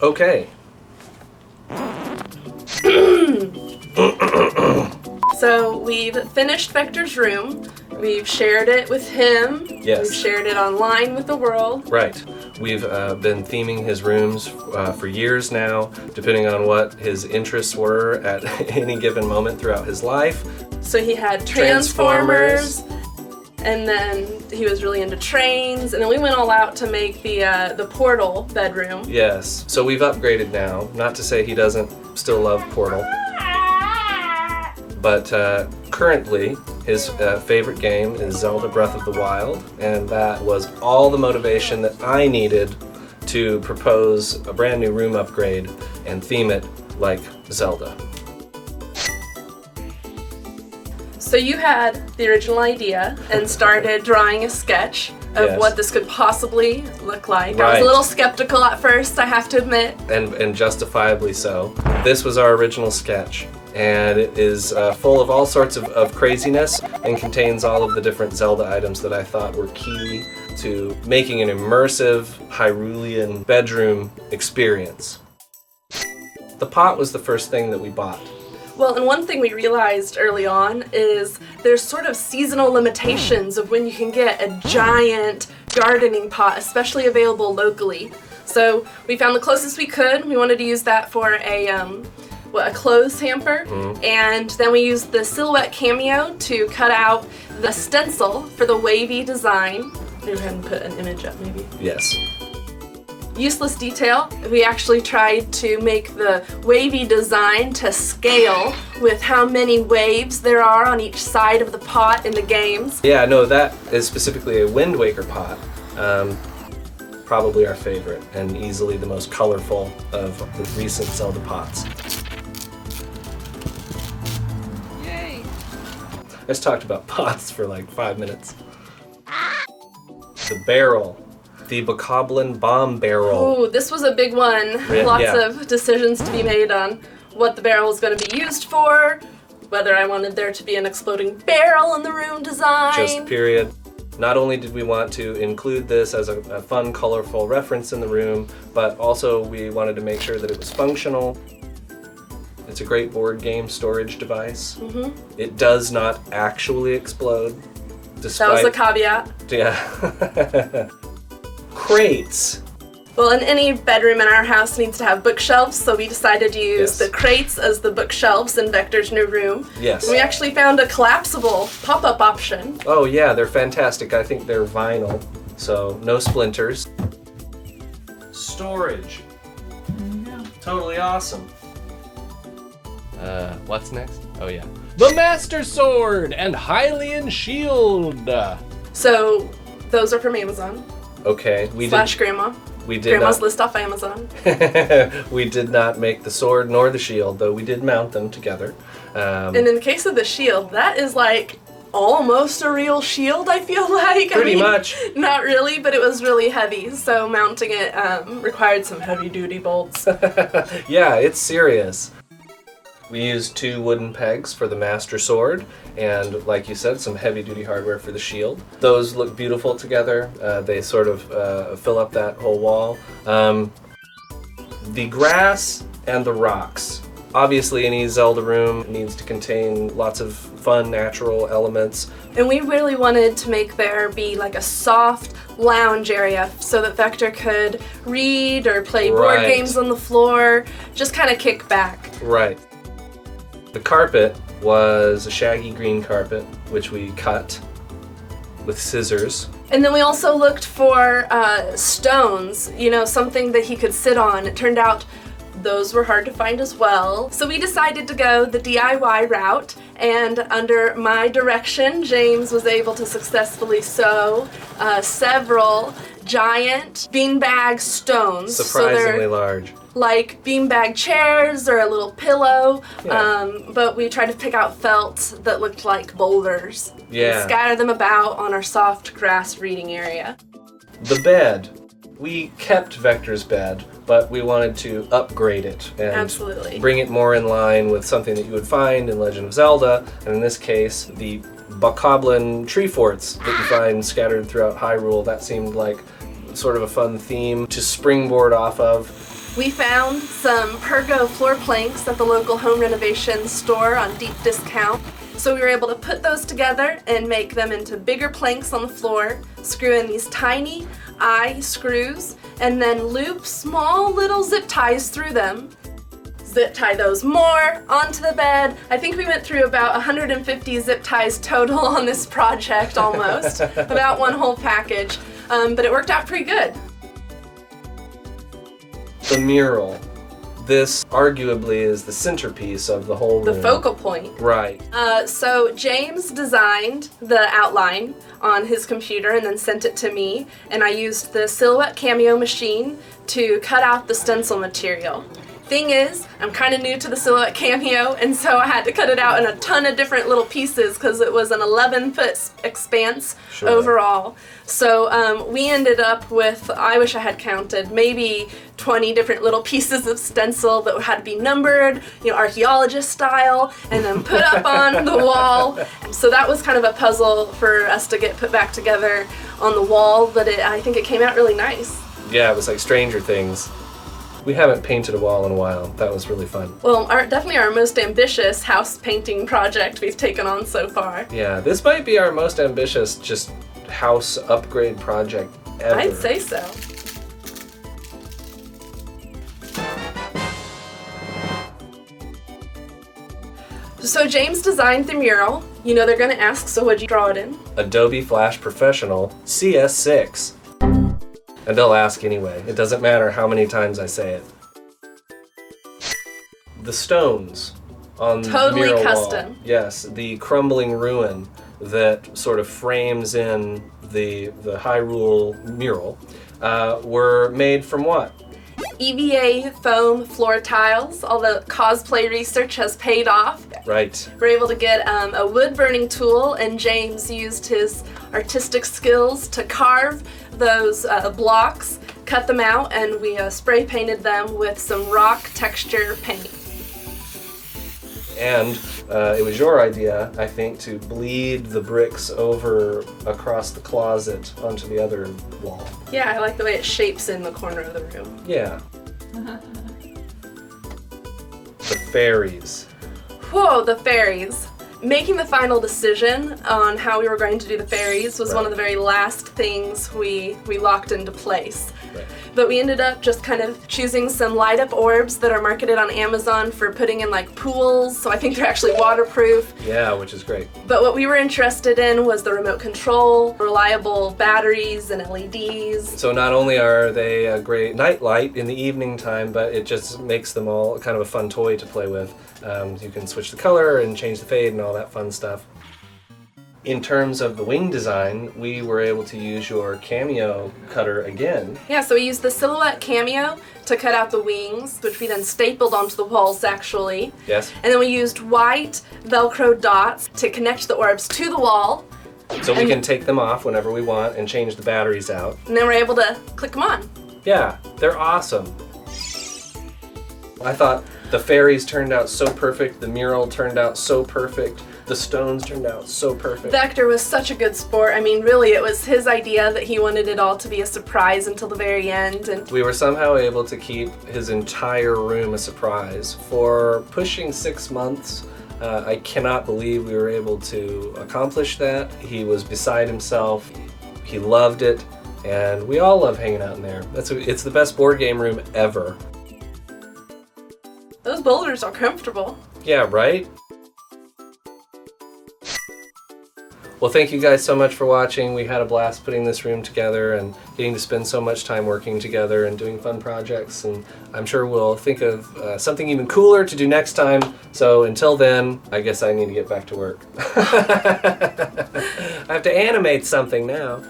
Okay. So we've finished Vector's room. We've shared it with him. Yes. We've shared it online with the world. Right. We've been theming his rooms for years now, depending on what his interests were at any given moment throughout his life. So he had Transformers, and then he was really into trains, and then we went all out to make the Portal bedroom. Yes. So we've upgraded now. Not to say he doesn't still love Portal. But currently, his favorite game is Zelda Breath of the Wild, and that was all the motivation that I needed to propose a brand new room upgrade and theme it like Zelda. So you had the original idea and started drawing a sketch of Yes. what this could possibly look like. I was Right. a little skeptical at first, I have to admit. And justifiably so. This was our original sketch, and it is full of all sorts of craziness and contains all of the different Zelda items that I thought were key to making an immersive Hyrulean bedroom experience. The pot was the first thing that we bought. Well, and one thing we realized early on is there's sort of seasonal limitations of when you can get a giant gardening pot, especially available locally. So we found the closest we could. We wanted to use that for a clothes hamper, and then we used the Silhouette Cameo to cut out the stencil for the wavy design. Go ahead and put an image up, maybe. Yes. Useless detail, we actually tried to make the wavy design to scale with how many waves there are on each side of the pot in the games. Yeah, no, that is specifically a Wind Waker pot. Probably our favorite and easily the most colorful of the recent Zelda pots. Yay! I just talked about pots for like 5 minutes. The barrel. The Bokoblin Bomb Barrel. Ooh, this was a big one. Yeah, Lots yeah. of decisions to be made on what the barrel was going to be used for, whether I wanted there to be an exploding barrel in the room design. Just period. Not only did we want to include this as a fun, colorful reference in the room, but also we wanted to make sure that it was functional. It's a great board game storage device. It does not actually explode. That was a caveat. Yeah. Crates. Well, and any bedroom in our house needs to have bookshelves, so we decided to use Yes. the crates as the bookshelves in Vector's new room. Yes. And we actually found a collapsible pop-up option. Oh yeah, they're fantastic. I think they're vinyl, so no splinters. Storage. Totally awesome. What's next? Oh yeah. The Master Sword and Hylian Shield. So those are from Amazon. Okay, Slash Grandma. we did Grandma's not list off Amazon. we did not make the sword nor the shield, though we did mount them together. And in the case of the shield, that is like almost a real shield, I feel like. Pretty much. Not really, but it was really heavy, so mounting it required some heavy-duty bolts. Yeah, it's serious. We used 2 wooden pegs for the Master Sword, and like you said, some heavy-duty hardware for the shield. Those look beautiful together. They sort of fill up that whole wall. The grass and the rocks. Obviously, any Zelda room needs to contain lots of fun, natural elements. And we really wanted to make there be like a soft lounge area so that Vector could read or play board Right. games on the floor, just kind of kick back. Right. The carpet was a shaggy green carpet, which we cut with scissors. And then we also looked for stones, you know, something that he could sit on. It turned out those were hard to find as well. So we decided to go the DIY route, and under my direction, James was able to successfully sew several giant beanbag stones. Surprisingly large. Like beanbag chairs or a little pillow, Yeah. but we tried to pick out felt that looked like boulders. Yeah. And scatter them about on our soft grass reading area. The bed. We kept Vector's bed, but we wanted to upgrade it and Absolutely. bring it more in line with something that you would find in Legend of Zelda, and in this case, the Bokoblin Triforce that you find scattered throughout Hyrule. That seemed like sort of a fun theme to springboard off of. We found some Pergo floor planks at the local home renovation store on deep discount. So we were able to put those together and make them into bigger planks on the floor, screw in these tiny eye screws, and then loop small little zip ties through them. Zip tie those more onto the bed. I think we went through about 150 zip ties total on this project almost, about one whole package, but it worked out pretty good. The mural. This arguably is the centerpiece of the whole room. The focal point. Right. So James designed the outline on his computer and then sent it to me, and I used the Silhouette Cameo machine to cut out the stencil material. Thing is, I'm kind of new to the Silhouette Cameo, and so I had to cut it out in a ton of different little pieces because it was an 11-foot expanse overall. So we ended up with, I wish I had counted, maybe 20 different little pieces of stencil that had to be numbered, archaeologist style, and then put up on the wall. So that was kind of a puzzle for us to get put back together on the wall, but I think it came out really nice. Yeah, it was like Stranger Things. We haven't painted a wall in a while. That was really fun. Well, definitely our most ambitious house painting project we've taken on so far. Yeah, this might be our most ambitious just house upgrade project ever. I'd say so. So James designed the mural. They're gonna ask, so what'd you draw it in? Adobe Flash Professional CS6. And they'll ask anyway. It doesn't matter how many times I say it. The stones on the Totally mural custom. wall. Yes, the crumbling ruin that sort of frames in the Hyrule mural were made from what? EVA foam floor tiles. All the cosplay research has paid off. Right. We're able to get a wood burning tool, and James used his artistic skills to carve those blocks, cut them out, and we spray painted them with some rock texture paint. And it was your idea, I think, to bleed the bricks over across the closet onto the other wall. Yeah, I like the way it shapes in the corner of the room. Yeah. The fairies. Whoa, the fairies. Making the final decision on how we were going to do the fairies was one of the very last things we locked into place. Right. But we ended up just kind of choosing some light up orbs that are marketed on Amazon for putting in like pools, so I think they're actually waterproof. Yeah, which is great. But what we were interested in was the remote control, reliable batteries and LEDs. So not only are they a great night light in the evening time, but it just makes them all kind of a fun toy to play with. You can switch the color and change the fade and all that fun stuff. In terms of the wing design, we were able to use your Cameo cutter again. Yeah, so we used the Silhouette Cameo to cut out the wings, which we then stapled onto the walls actually. Yes. And then we used white Velcro dots to connect the orbs to the wall. So we can take them off whenever we want and change the batteries out. And then we're able to click them on. Yeah, they're awesome. I thought the fairies turned out so perfect, the mural turned out so perfect, the stones turned out so perfect. Vector was such a good sport. I mean, really, it was his idea that he wanted it all to be a surprise until the very end. And we were somehow able to keep his entire room a surprise. For pushing 6 months, I cannot believe we were able to accomplish that. He was beside himself. He loved it, and we all love hanging out in there. It's the best board game room ever. those boulders are comfortable. Yeah, right? Well, thank you guys so much for watching. We had a blast putting this room together and getting to spend so much time working together and doing fun projects. And I'm sure we'll think of something even cooler to do next time. So until then, I guess I need to get back to work. I have to animate something now.